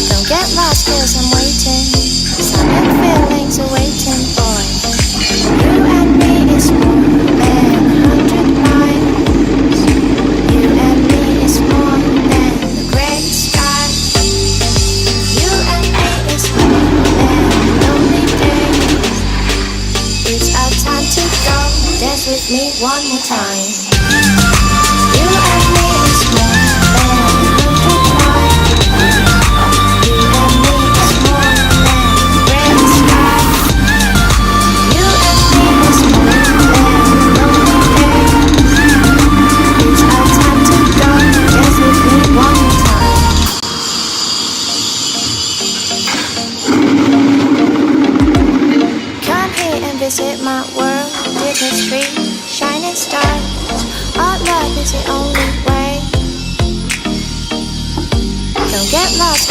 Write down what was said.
Don't get lost 'cause I'm waiting. Silent feelings are waiting, boy. You and me is more than 100 miles. You and me is more than the great sky. You and me is more than a lonely day. It's our time to go. Dance with me one more time. You and me is more than 100 miles. You and me is more than the great sky. You and me is more than a lonely day. It's our time to go. Dance with me one more time. Come here and visit my world. Deep history, shining stars. Our love is the only way. Don't get lost.